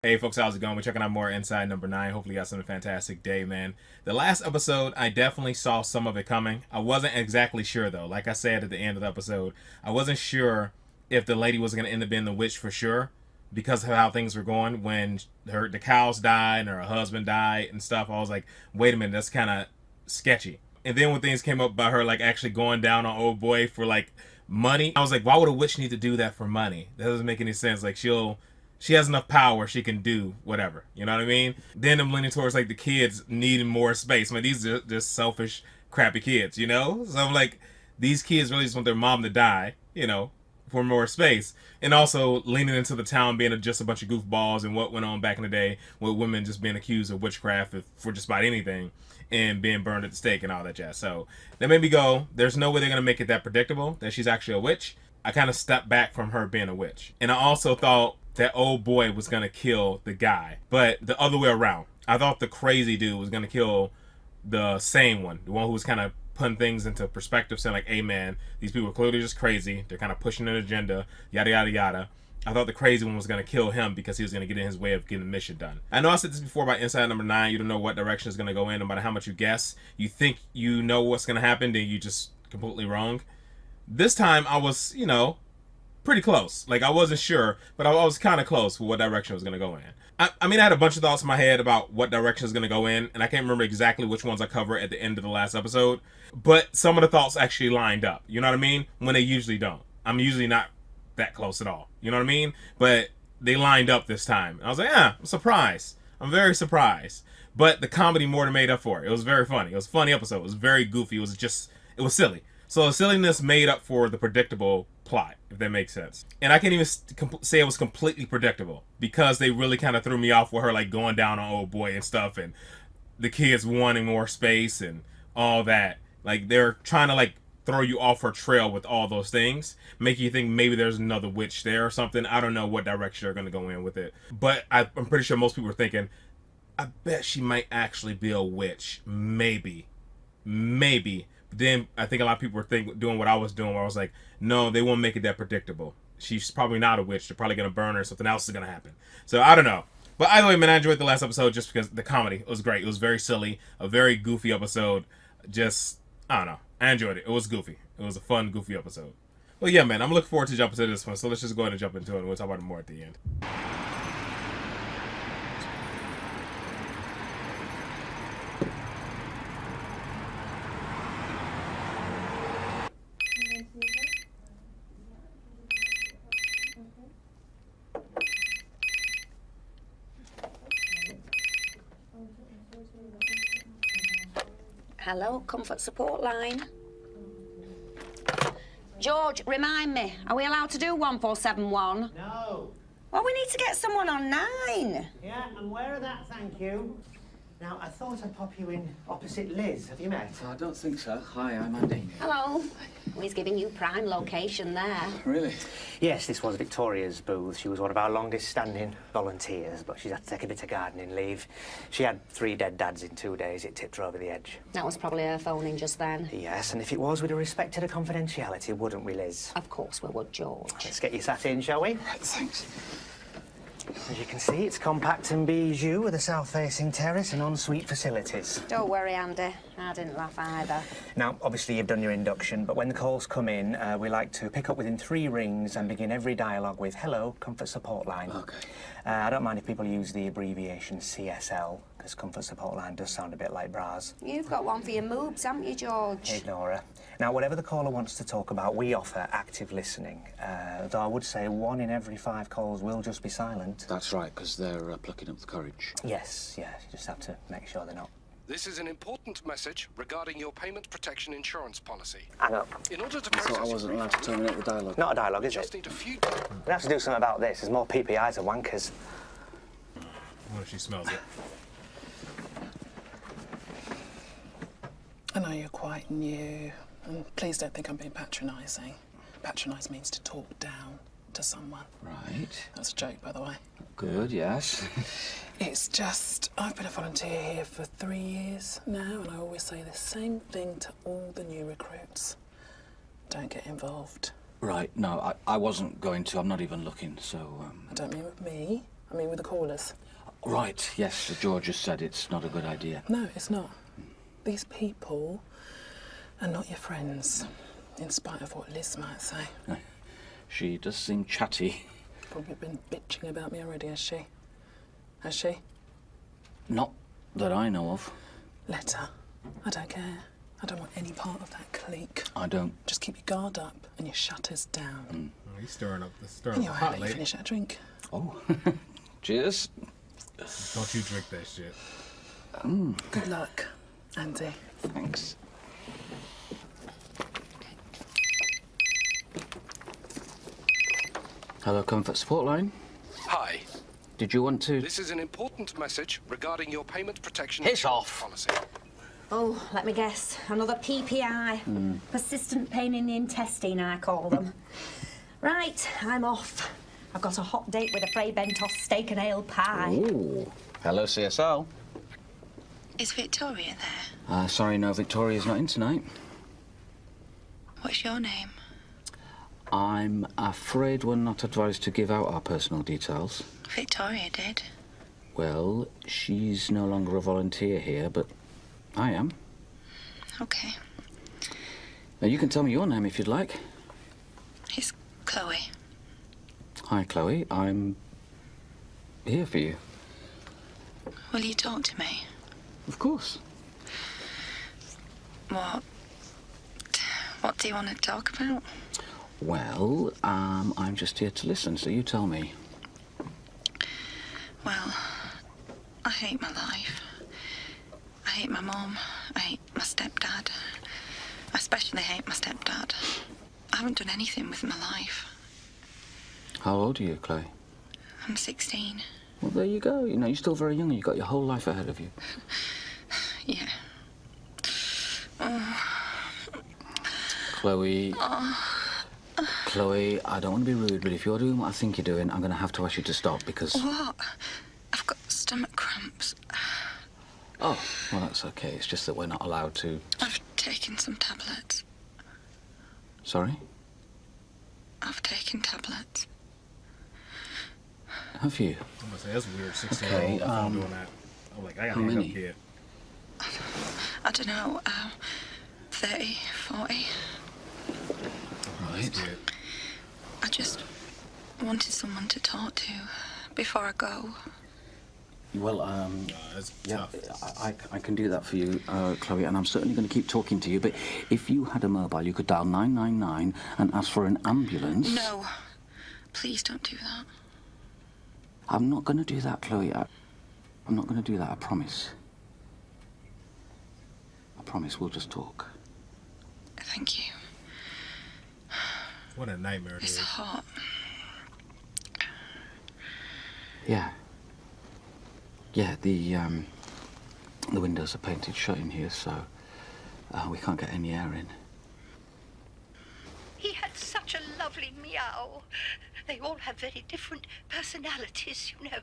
Hey folks, how's it going? We're checking out more Inside Number 9. Hopefully you got some fantastic day, man. The last episode, I definitely saw some of it coming. I wasn't exactly sure though. Like I said at the end of the episode, I wasn't sure if the lady was going to end up being the witch for sure because of how things were going when the cows died and her husband died and stuff. I was like, wait a minute, that's kind of sketchy. And then when things came up about her like actually going down on old boy for like money, I was like, why would a witch need to do that for money? That doesn't make any sense. Like she has enough power, she can do whatever. You know what I mean? Then I'm leaning towards like the kids needing more space. I mean, these are just selfish, crappy kids, you know? So I'm like, these kids really just want their mom to die, you know, for more space. And also leaning into the town being just a bunch of goofballs and what went on back in the day with women just being accused of witchcraft for just about anything and being burned at the stake and all that jazz. So that made me go, there's no way they're going to make it that predictable that she's actually a witch. I kind of stepped back from her being a witch. And I also thought that old boy was going to kill the guy, but the other way around. I thought the crazy dude was going to kill the sane one, the one who was kind of putting things into perspective, saying like, hey man, these people are clearly just crazy. They're kind of pushing an agenda, yada, yada, yada. I thought the crazy one was going to kill him because he was going to get in his way of getting the mission done. I know I said this before about Inside Number 9. You don't know what direction it's going to go in, no matter how much you guess. You think you know what's going to happen, then you just completely wrong. This time I was, pretty close. Like, I wasn't sure, but I was kind of close for what direction it was going to go in. I mean, I had a bunch of thoughts in my head about what direction is going to go in, and I can't remember exactly which ones I cover at the end of the last episode, but some of the thoughts actually lined up. You know what I mean? When they usually don't. I'm usually not that close at all. You know what I mean? But they lined up this time. And I was like, I'm surprised. I'm very surprised. But the comedy more than made up for it. It was very funny. It was a funny episode. It was very goofy. It was silly. So the silliness made up for the predictable plot, if that makes sense. And I can't even say it was completely predictable because they really kind of threw me off with her like going down on old boy and stuff and the kids wanting more space and all that. Like they're trying to like throw you off her trail with all those things, make you think maybe there's another witch there or something. I don't know what direction they're going to go in with it. But I'm pretty sure most people are thinking, I bet she might actually be a witch. Maybe. But then I think a lot of people were doing what I was doing, where I was like, no, they won't make it that predictable. She's probably not a witch. They're probably going to burn her. Something else is going to happen. So I don't know. But either way, man, I enjoyed the last episode just because the comedy was great. It was very silly, a very goofy episode. I don't know. I enjoyed it. It was goofy. It was a fun, goofy episode. Well, yeah, man, I'm looking forward to jumping to this one. So let's just go ahead and jump into it, and we'll talk about it more at the end. Hello, Comfort Support Line. George, remind me, are we allowed to do 1471? No. Well, we need to get someone on 9. Yeah, I'm aware of that, thank you. Now, I thought I'd pop you in opposite Liz. Have you met? I don't think so. Hi, I'm Andy. Hello. Well, he's giving you prime location there. Really? Yes, this was Victoria's booth. She was one of our longest-standing volunteers, but she's had to take a bit of gardening leave. She had 3 dead dads in 2 days. It tipped her over the edge. That was probably her phoning just then. Yes, and if it was, we'd have respected her confidentiality, wouldn't we, Liz? Of course we would, George. Let's get you sat in, shall we? Right, thanks. As you can see, it's compact and bijou with a south-facing terrace and ensuite facilities. Don't worry, Andy. I didn't laugh either. Now, obviously, you've done your induction, but when the calls come in, we like to pick up within 3 rings and begin every dialogue with, hello, Comfort Support Line. OK. I don't mind if people use the abbreviation CSL, because Comfort Support Line does sound a bit like bras. You've got one for your moobs, haven't you, George? Ignore her. Now, whatever the caller wants to talk about, we offer active listening. Though I would say 1 in every 5 calls will just be silent. That's right, because they're plucking up the courage. Yes, you just have to make sure they're not. This is an important message regarding your payment protection insurance policy. Hang up. In order to I process thought I wasn't allowed to terminate the dialogue. Not a dialogue, is just it? need a few... We have to do something about this. There's more PPIs than wankers. What if she smells it? I know you're quite new, and please don't think I'm being patronising. Patronise means to talk down to someone. Right. That's a joke, by the way. Good, yes. It's just, I've been a volunteer here for 3 years now, and I always say the same thing to all the new recruits. Don't get involved. Right, no, I wasn't going to. I'm not even looking, so... I don't mean with me, I mean, with the callers. Right, yes, George has said it's not a good idea. No, it's not. These people are not your friends, in spite of what Liz might say. She does seem chatty. Probably been bitching about me already, has she? Has she? Not that I know of. Let her. I don't care. I don't want any part of that clique. I don't. Just keep your guard up and your shutters down. Oh, he's stirring up the Anyway, I'll hot let you lady. finish that drink. Oh, cheers. Don't you drink that shit. Good luck, Andy. Thanks. Hello, Comfort Support Line. Hi. Did you want to... This is an important message regarding your payment protection Piss insurance off. policy. Oh, let me guess. Another PPI. Persistent pain in the intestine, I call them. Right, I'm off. I've got a hot date with a Fray Bentos steak and ale pie. Ooh. Hello, CSL. Is Victoria there? Sorry, no, Victoria's not in tonight. What's your name? I'm afraid we're not advised to give out our personal details. Victoria did. Well, she's no longer a volunteer here, but I am. Okay. Now, you can tell me your name if you'd like. It's Chloe. Hi, Chloe. I'm here for you. Will you talk to me? Of course. What do you want to talk about? Well, I'm just here to listen, so you tell me. Well, I hate my life. I hate my mum. I hate my stepdad. I especially hate my stepdad. I haven't done anything with my life. How old are you, Chloe? I'm 16. Well, there you go. You know, you're still very young and you've got your whole life ahead of you. Yeah. Chloe... Chloe, I don't want to be rude, but if you're doing what I think you're doing, I'm going to have to ask you to stop because... What? I've got stomach cramps. Oh, well, that's okay. It's just that we're not allowed to... I've taken some tablets. Sorry? I've taken tablets. Have you? I'm gonna say that's weird. 16-year-old Okay, doing that. I'm like, I gotta how hang up many? kid. I don't know, 30, 40. Right. Kid. I just wanted someone to talk to before I go. Well, That's yeah, tough. I can do that for you, Chloe, and I'm certainly going to keep talking to you, but if you had a mobile, you could dial 999 and ask for an ambulance. No, please don't do that. I'm not going to do that, Chloe. I'm not going to do that, I promise. I promise we'll just talk. Thank you. What a nightmare it It's is. hot. Yeah. Yeah, the windows are painted shut in here, so we can't get any air in. He had such a lovely meow. They all have very different personalities, you know.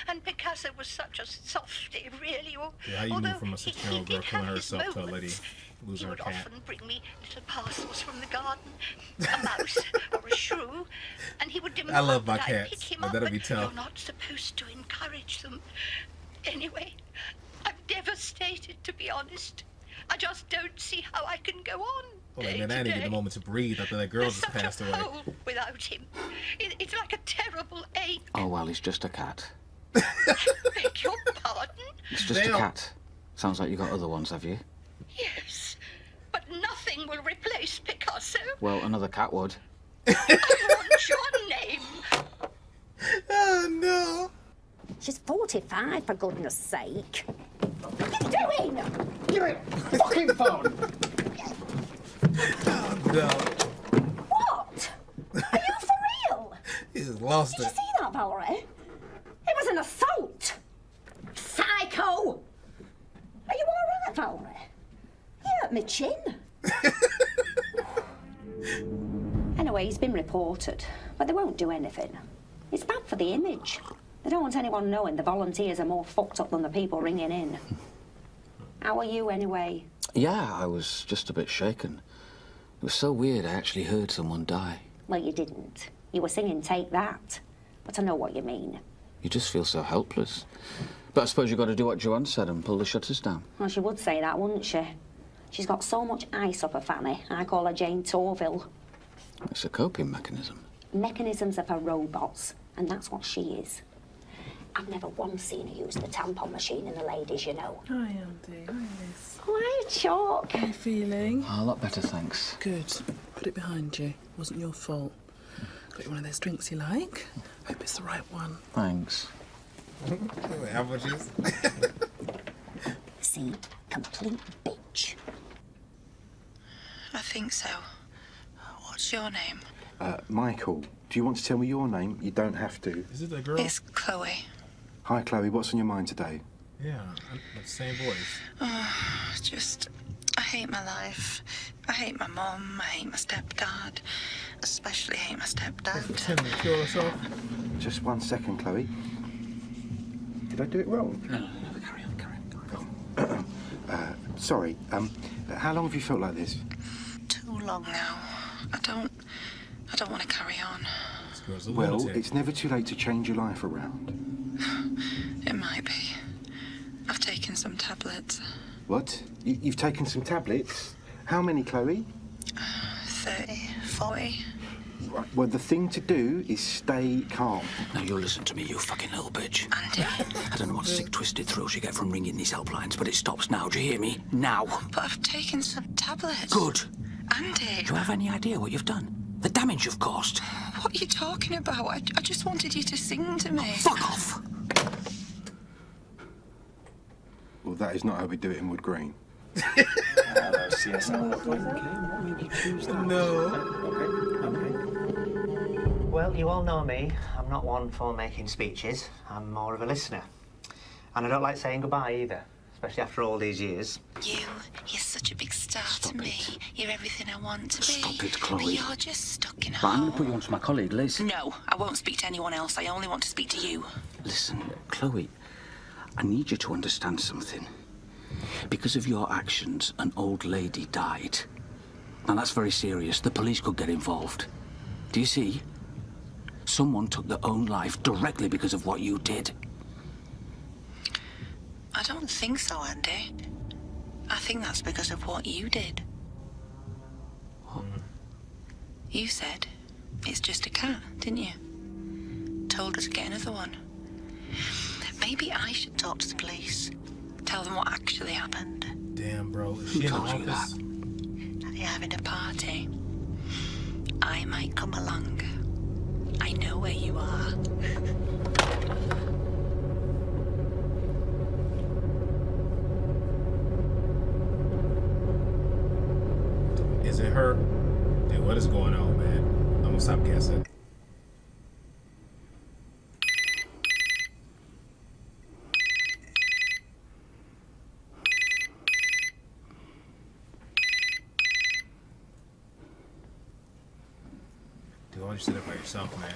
And Picasso was such a softy, really. Yeah, how you move although from a he 16-year-old girl did killing have his herself to a lady moments. losing He her would cat? often bring me little parcels from the garden, a mouse or a shrew, and he would demand love my that I cats, pick him but up. that'll But be tough. you're not supposed to encourage them. Anyway, I'm devastated, to be honest. I just don't see how I can go on. Oh, like, day man, to I didn't get day. the moment to breathe after that girl There's just such passed a away. hole without him. It's like a terrible ache. Oh, well, he's just a cat. Beg your pardon? It's just Damn. a cat. Sounds like you got other ones, have you? Yes, but nothing will replace Picasso. Well, another cat would. I want your name. Oh, no. She's 45, for goodness sake. What are you doing? Give it! Fucking phone! No. What? Are you for real? He just lost Did you it. see that, Valerie? It was an assault. Psycho. Are you all right, Valerie? You hurt my chin. Anyway, he's been reported, but they won't do anything. It's bad for the image. They don't want anyone knowing the volunteers are more fucked up than the people ringing in. How are you, anyway? Yeah, I was just a bit shaken. It was so weird, I actually heard someone die. Well, you didn't. You were singing Take That. But I know what you mean. You just feel so helpless. But I suppose you've got to do what Joanne said and pull the shutters down. Well, she would say that, wouldn't she? She's got so much ice up her fanny, I call her Jane Torville. It's a coping mechanism. Mechanisms are for robots, and that's what she is. I've never once seen her use the tampon machine in the ladies, you know. Hi, Andy. Hi, Liz. Oh, hi, Chalk. How you feeling? Oh, a lot better, thanks. Good. Put it behind you. Wasn't your fault. Got you one of those drinks you like. Hope it's the right one. Thanks. How much is? See, complete bitch. I think so. What's your name? Michael, do you want to tell me your name? You don't have to. Is it the girl? It's Chloe. Hi, Chloe. What's on your mind today? Yeah, the same voice. Just, I hate my life. I hate my mum. I hate my stepdad. Especially hate my stepdad. Pretending to kill herself. Just 1 second, Chloe. Did I do it wrong? No, carry on. Sorry. How long have you felt like this? Too long now. I don't want to carry on. This girl's a Well, lunatic. it's never too late to change your life around. It might be. I've taken some tablets. What? You've taken some tablets? How many, Chloe? 30, 40. Right, well, the thing to do is stay calm. Now, you listen to me, you fucking little bitch. Andy. I don't know what sick, twisted throats you get from ringing these helplines, but it stops now. Do you hear me? Now. But I've taken some tablets. Good. Andy. Do you have any idea what you've done? The damage you've caused? What are you talking about? I just wanted you to sing to me. Fuck off! Well, that is not how we do it in Wood Green. Well, you all know me. I'm not one for making speeches. I'm more of a listener. And I don't like saying goodbye either, especially after all these years. You're such a big star to me. You're everything I want to be. Stop it, Chloe. But you're just stuck in a Right, I'm hole. going to put you on to my colleague, Liz. No, I won't speak to anyone else. I only want to speak to you. Listen, Chloe, I need you to understand something. Because of your actions, an old lady died. Now, that's very serious. The police could get involved. Do you see? Someone took their own life directly because of what you did. I don't think so, Andy. I think that's because of what you did. What? You said it's just a cat, didn't you? Told her to get another one. Maybe I should talk to the police. Tell them what actually happened. Damn, bro. Is she in the told you office? That you're having a party. I might come along. I know where you are. Is it her? Dude, what is going on, man? I'm gonna stop guessing. Dude, why don't you sit up by yourself, man?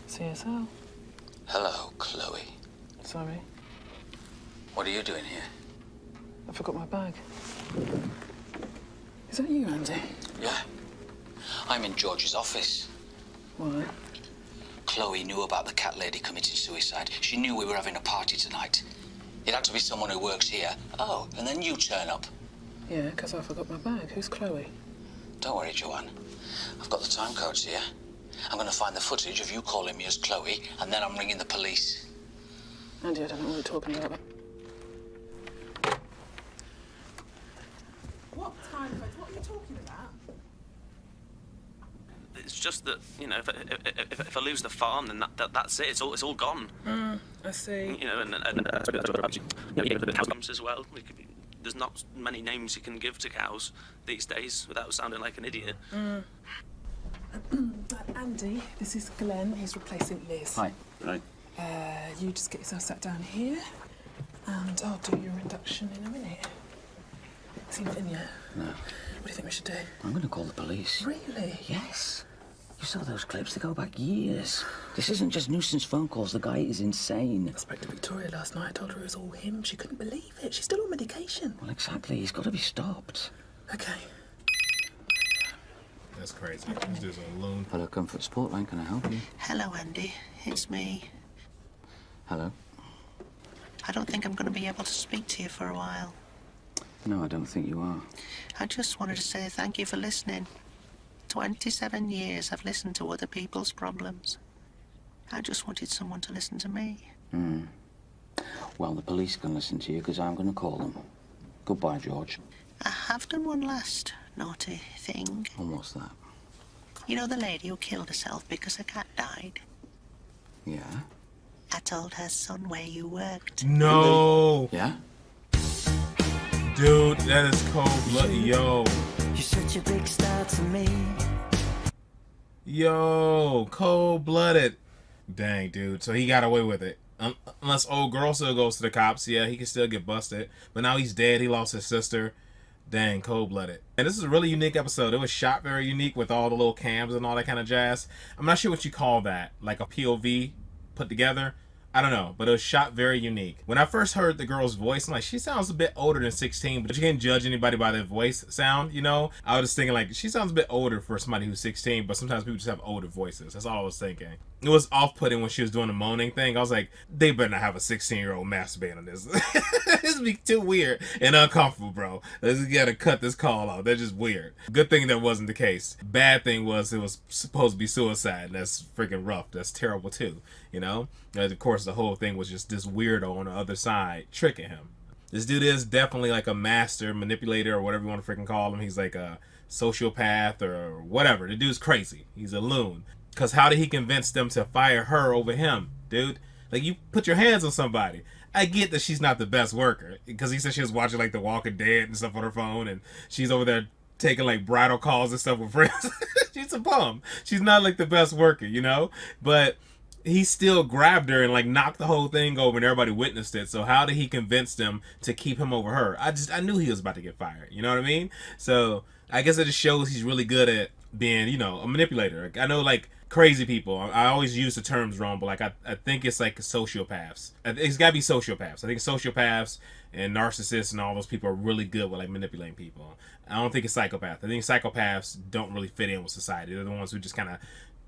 CSL. Hello, Chloe. Sorry, What are you doing here? I forgot my bag. Is that you, Andy? Yeah. I'm in George's office. Why? Chloe knew about the cat lady committing suicide. She knew we were having a party tonight. It had to be someone who works here. Oh, and then you turn up. Yeah, because I forgot my bag. Who's Chloe? Don't worry, Joanne. I've got the time codes here. I'm going to find the footage of you calling me as Chloe, and then I'm ringing the police. Andy, I don't know what you're talking about. What time codes? What are you talking about? It's just that, you know, if I lose the farm, then that's it. It's all gone. I see. You know, and the cows as well. There's not many names you can give to cows these days without sounding like an idiot. Andy, this is Glenn. He's replacing Liz. Hi. Right. You just get yourself sat down here, and I'll do your induction in a minute. Is he not in yet? No. What do you think we should do? I'm going to call the police. Really? Yes. You saw those clips, they go back years. This isn't just nuisance phone calls, the guy is insane. I spoke to Victoria last night, I told her it was all him. She couldn't believe it. She's still on medication. Well, exactly, he's got to be stopped. Okay. That's crazy. This dude's a loon. Hello, Comfort Sportline, can I help you? Hello, Andy. It's me. Hello? I don't think I'm going to be able to speak to you for a while. No, I don't think you are. I just wanted to say thank you for listening. 27 years I've listened to other people's problems. I just wanted someone to listen to me. Well, the police can listen to you because I'm going to call them. Goodbye, George. I have done one last naughty thing. And what's that? You know the lady who killed herself because her cat died? Yeah? I told her son where you worked. No. Yeah? Dude, that is cold-blooded. Yo. You're such a big star to me. Yo, cold-blooded. Dang, dude. So he got away with it. Unless old girl still goes to the cops, yeah, he can still get busted. But now he's dead. He lost his sister. Dang, cold-blooded. And this is a really unique episode. It was shot very unique with all the little cams and all that kind of jazz. I'm not sure what you call that. Like a POV put together. I don't know, but it was shot very unique. When I first heard the girl's voice, I'm like, she sounds a bit older than 16, but you can't judge anybody by their voice sound, you know? I was just thinking, like, she sounds a bit older for somebody who's 16, but sometimes people just have older voices. That's all I was thinking. It was off-putting when she was doing the moaning thing. I was like, they better not have a 16-year-old masturbating on this. This would be too weird and uncomfortable, bro. Let's gotta cut this call off. That's just weird. Good thing that wasn't the case. Bad thing was it was supposed to be suicide, and that's freaking rough. That's terrible, too, you know? And of course, the whole thing was just this weirdo on the other side tricking him. This dude is definitely like a master manipulator or whatever you want to freaking call him. He's like a sociopath or whatever. The dude's crazy. He's a loon. Because how did he convince them to fire her over him, dude? Like, you put your hands on somebody. I get that she's not the best worker. Because he said she was watching, like, The Walking Dead and stuff on her phone. And she's over there taking, like, bridal calls and stuff with friends. She's a bum. She's not, like, the best worker, you know? But he still grabbed her and, like, knocked the whole thing over and everybody witnessed it. So how did he convince them to keep him over her? I knew he was about to get fired. You know what I mean? So I guess it just shows he's really good at being, you know, a manipulator. I know, like, crazy people, I always use the terms wrong, but like I think it's like sociopaths. It's gotta be sociopaths. I think sociopaths and narcissists and all those people are really good with like manipulating people. I don't think it's psychopaths. I think psychopaths don't really fit in with society. They're the ones who just kind of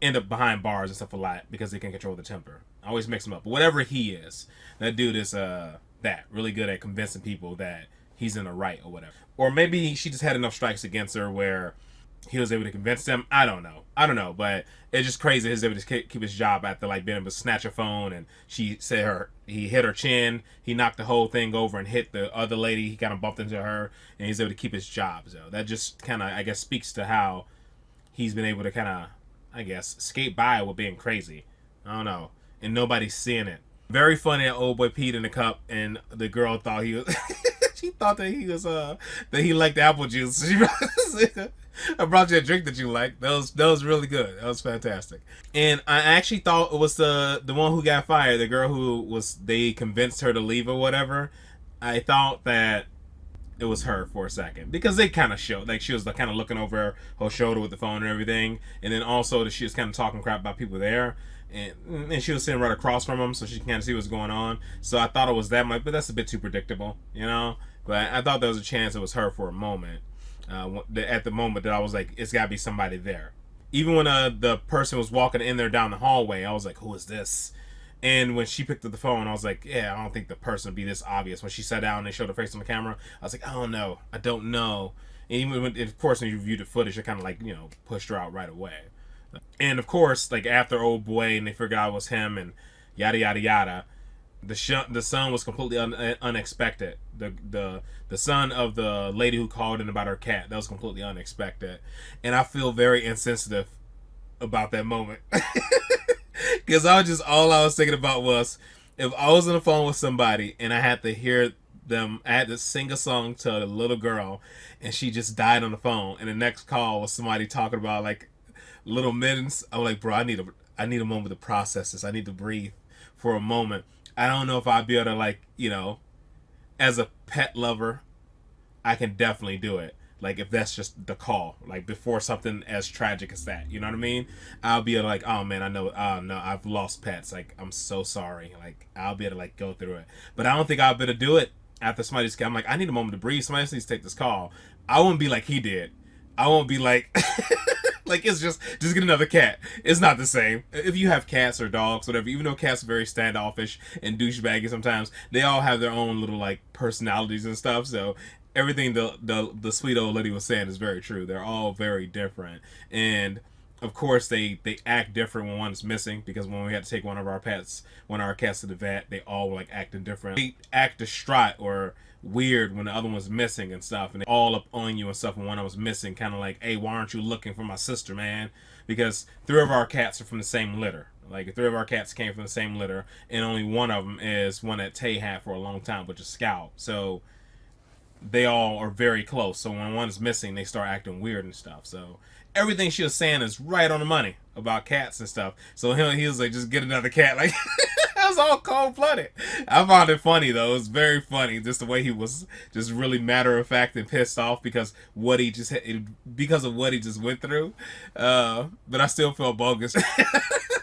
end up behind bars and stuff a lot because they can control the temper. I always mix them up. But whatever he is, that dude is that really good at convincing people that he's in the right or whatever. Or maybe she just had enough strikes against her where he was able to convince them. I don't know, but it's just crazy he was able to keep his job after like being able to snatch a phone, and she said he hit her chin, he knocked the whole thing over and hit the other lady, he kind of bumped into her, and he's able to keep his job. So that just kind of, I guess, speaks to how he's been able to kind of, I guess, skate by with being crazy. I don't know, and nobody's seeing it. Very funny that old boy peed in the cup, and the girl thought he was she thought that he was that he liked apple juice. I brought you a drink that you like. That was really good. That was fantastic. And I actually thought it was the one who got fired, the girl who they convinced her to leave or whatever. I thought that it was her for a second because they kind of showed, like, she was kind of looking over her shoulder with the phone and everything, and then also that she was kind of talking crap about people there, and she was sitting right across from him, so she can kind of see what's going on. So I thought it was that much, but that's a bit too predictable, you know. But I thought there was a chance it was her for a moment. At the moment that I was like, it's got to be somebody there. Even when the person was walking in there down the hallway, I was like, who is this? And when she picked up the phone, I was like, yeah, I don't think the person would be this obvious. When she sat down and they showed her face on the camera, I was like, I don't know. And even when, of course, when you reviewed the footage, it kind of like, you know, pushed her out right away. And of course, like after old boy and they forgot it was him and yada, yada, yada, the son was completely unexpected. The son of the lady who called in about her cat, that was completely unexpected. And I feel very insensitive about that moment. Because all I was thinking about was, if I was on the phone with somebody and I had to hear them, I had to sing a song to a little girl and she just died on the phone, and the next call was somebody talking about like little mittens, I'm like, bro, I need a moment to process this. I need to breathe for a moment. I don't know if I'd be able to, like, you know, as a pet lover, I can definitely do it. Like, if that's just the call, like, before something as tragic as that, you know what I mean? I'll be able to, like, oh, man, I know, no, I've lost pets. Like, I'm so sorry. Like, I'll be able to, like, go through it. But I don't think I'll be able to do it after somebody's, I'm like, I need a moment to breathe. Somebody else needs to take this call. I won't be like he did. I won't be like, like, it's just get another cat. It's not the same. If you have cats or dogs, whatever, even though cats are very standoffish and douchebaggy sometimes, they all have their own little, like, personalities and stuff. So everything the sweet old lady was saying is very true. They're all very different. And of course they act different when one's missing, because when we had to take one of our cats to the vet, they all were like acting different. They act distraught or weird when the other one's missing and stuff, and they all up on you and stuff when one was missing, kind of like, hey, why aren't you looking for my sister, man? Because 3 of our cats are from the same litter. Like, 3 of our cats came from the same litter, and only one of them is one that Tay had for a long time, which is Scout. So they all are very close. So when one's missing, they start acting weird and stuff. So everything she was saying is right on the money about cats and stuff. So he was like, just get another cat. Like, that was all cold-blooded. I found it funny, though. It was very funny, just the way he was just really matter-of-fact and pissed off because of what he just went through. But I still felt bogus.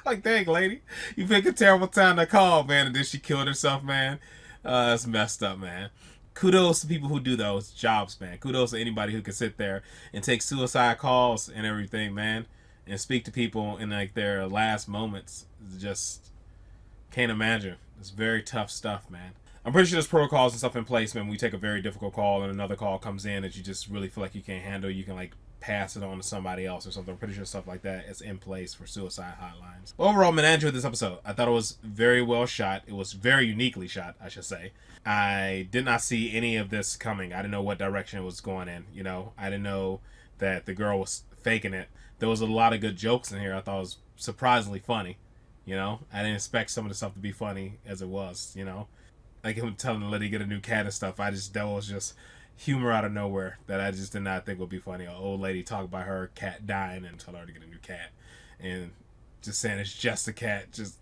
Like, dang, lady, you picked a terrible time to call, man, and then she killed herself, man. That's messed up, man. Kudos to people who do those jobs, man. Kudos to anybody who can sit there and take suicide calls and everything, man, and speak to people in, like, their last moments. Just can't imagine. It's very tough stuff, man. I'm pretty sure there's protocols and stuff in place, man. When we take a very difficult call and another call comes in that you just really feel like you can't handle, you can, like, pass it on to somebody else or something. I'm pretty sure stuff like that is in place for suicide hotlines. Overall, man, I enjoyed this episode. I thought it was very well shot. It was very uniquely shot, I should say. I did not see any of this coming. I didn't know what direction it was going in, you know. I didn't know that the girl was faking it. There was a lot of good jokes in here. I thought it was surprisingly funny, you know. I didn't expect some of the stuff to be funny as it was, you know. Like him telling the lady get a new cat and stuff. That was just humor out of nowhere that I just did not think would be funny. An old lady talk about her cat dying and tell her to get a new cat, and just saying it's just a cat. Just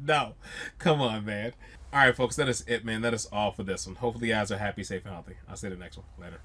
no. Come on, man. All right, folks, that is it, man. That is all for this one. Hopefully you guys are happy, safe, and healthy. I'll see you in the next one. Later.